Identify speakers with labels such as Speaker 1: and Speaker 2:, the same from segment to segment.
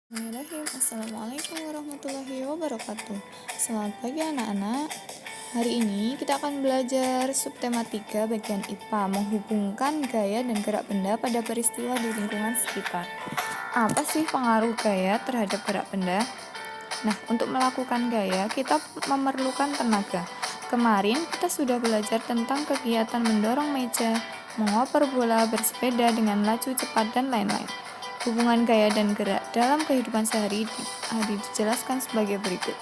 Speaker 1: Bismillahirrahmanirrahim. Assalamualaikum warahmatullahi wabarakatuh. Selamat pagi anak-anak. Hari ini kita akan belajar subtema 3 bagian IPA, menghubungkan gaya dan gerak benda pada peristiwa di lingkungan sekitar. Apa sih pengaruh gaya terhadap gerak benda? Nah, untuk melakukan gaya kita memerlukan tenaga. Kemarin kita sudah belajar tentang kegiatan mendorong meja, mengoper bola, bersepeda dengan laju cepat dan lain-lain. Hubungan gaya dan gerak dalam kehidupan sehari-hari dijelaskan sebagai berikut.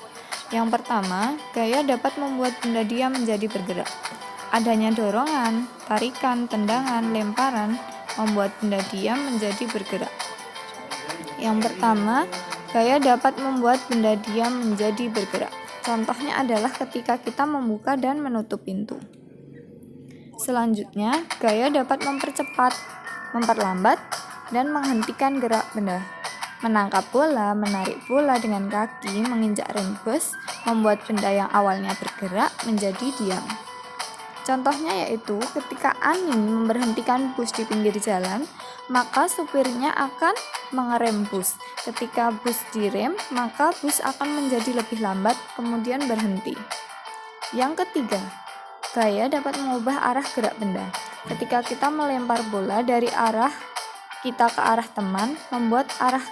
Speaker 1: Yang pertama, gaya dapat membuat benda diam menjadi bergerak. Adanya dorongan, tarikan, tendangan, lemparan membuat benda diam menjadi bergerak. Yang pertama, gaya dapat membuat benda diam menjadi bergerak. Contohnya adalah ketika kita membuka dan menutup pintu. Selanjutnya, gaya dapat mempercepat, memperlambat, dan menghentikan gerak benda. Menangkap bola, menarik bola dengan kaki, menginjak rem bus, membuat benda yang awalnya bergerak menjadi diam. Contohnya yaitu ketika angin memberhentikan bus di pinggir jalan, maka supirnya akan mengerem bus. Ketika bus direm, maka bus akan menjadi lebih lambat, kemudian berhenti. Yang ketiga, gaya dapat mengubah arah gerak benda. Ketika kita melempar bola dari arah kita ke arah teman, membuat arah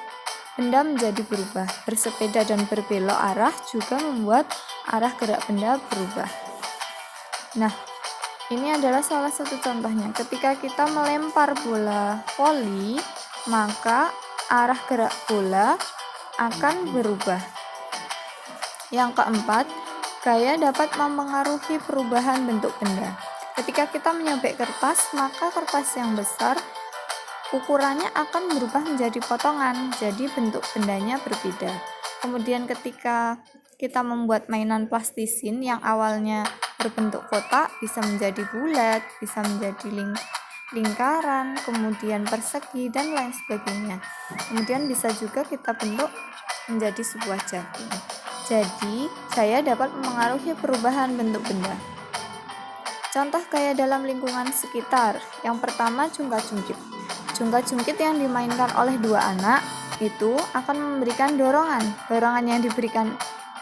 Speaker 1: benda menjadi berubah. Bersepeda dan berbelok arah juga membuat arah gerak benda berubah. Nah, ini adalah salah satu contohnya. Ketika kita melempar bola voli, maka arah gerak bola akan berubah. Yang keempat, gaya dapat mempengaruhi perubahan bentuk benda. Ketika kita menyobek kertas, maka kertas yang besar ukurannya akan berubah menjadi potongan, jadi bentuk bendanya berbeda. Kemudian ketika kita membuat mainan plastisin yang awalnya berbentuk kotak, bisa menjadi bulat, bisa menjadi lingkaran, kemudian persegi, dan lain sebagainya. Kemudian bisa juga kita bentuk menjadi sebuah jagung. Jadi, gaya dapat mempengaruhi perubahan bentuk benda. Contoh gaya dalam lingkungan sekitar. Yang pertama, jungkat-jungkit. Jungkat-jungkit yang dimainkan oleh dua anak itu akan memberikan dorongan. Dorongan yang diberikan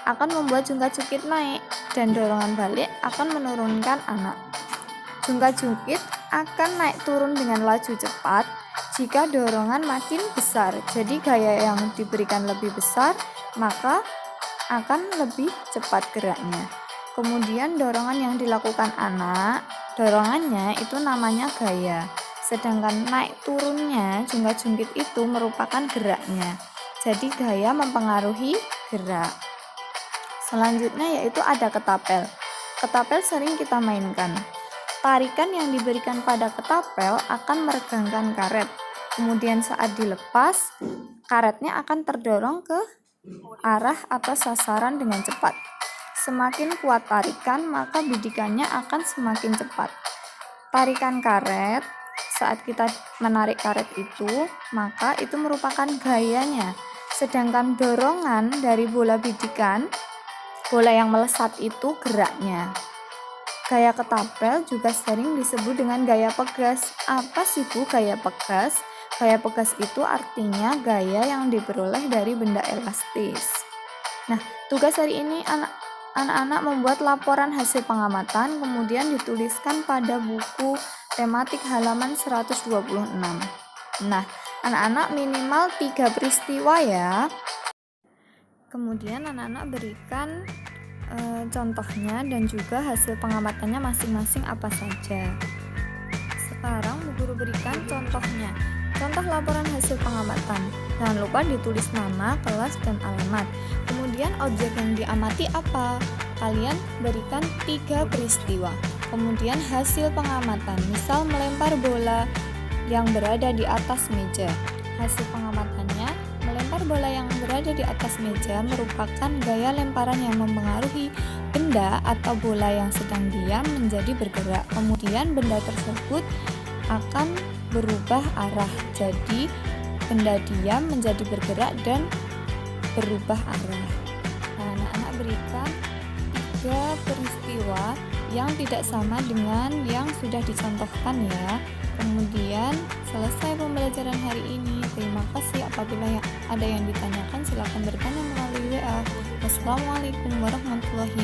Speaker 1: akan membuat jungkat-jungkit naik, dan dorongan balik akan menurunkan anak. Jungkat-jungkit akan naik turun dengan laju cepat jika dorongan makin besar. Jadi gaya yang diberikan lebih besar, maka akan lebih cepat geraknya. Kemudian dorongan yang dilakukan anak, dorongannya itu namanya gaya. Sedangkan naik turunnya jungkat-jungkit itu merupakan geraknya. Jadi gaya mempengaruhi gerak. Selanjutnya yaitu ada ketapel. Ketapel sering kita mainkan. Tarikan yang diberikan pada ketapel akan meregangkan karet. Kemudian saat dilepas, karetnya akan terdorong ke arah atau sasaran dengan cepat. Semakin kuat tarikan, maka bidikannya akan semakin cepat. Tarikan karet, saat kita menarik karet itu, maka itu merupakan gayanya. Sedangkan dorongan dari bola bidikan, bola yang melesat itu geraknya. Gaya ketapel juga sering disebut dengan gaya pegas. Apa sih Bu gaya pegas? Gaya pegas itu artinya gaya yang diperoleh dari benda elastis. Nah, tugas hari ini anak-anak membuat laporan hasil pengamatan, kemudian dituliskan pada buku tematik halaman 126. Nah, anak-anak minimal 3 peristiwa ya. Kemudian anak-anak berikan contohnya dan juga hasil pengamatannya masing-masing apa saja. Sekarang Bu Guru berikan contohnya. Contoh laporan hasil pengamatan. Jangan lupa ditulis nama, kelas, dan alamat. Kemudian objek yang diamati apa? Kalian berikan 3 peristiwa. Kemudian hasil pengamatan, misal melempar bola yang berada di atas meja. Hasil pengamatannya, melempar bola yang berada di atas meja merupakan gaya lemparan yang mempengaruhi benda atau bola yang sedang diam menjadi bergerak. Kemudian benda tersebut akan berubah arah, jadi benda diam menjadi bergerak dan berubah arah. Nah, anak-anak berikan 3 peristiwa yang tidak sama dengan yang sudah dicontohkan ya. Kemudian selesai pembelajaran hari ini. Terima kasih. Apabila ada yang ditanyakan, silakan bertanya melalui WA. Wassalamualaikum warahmatullahi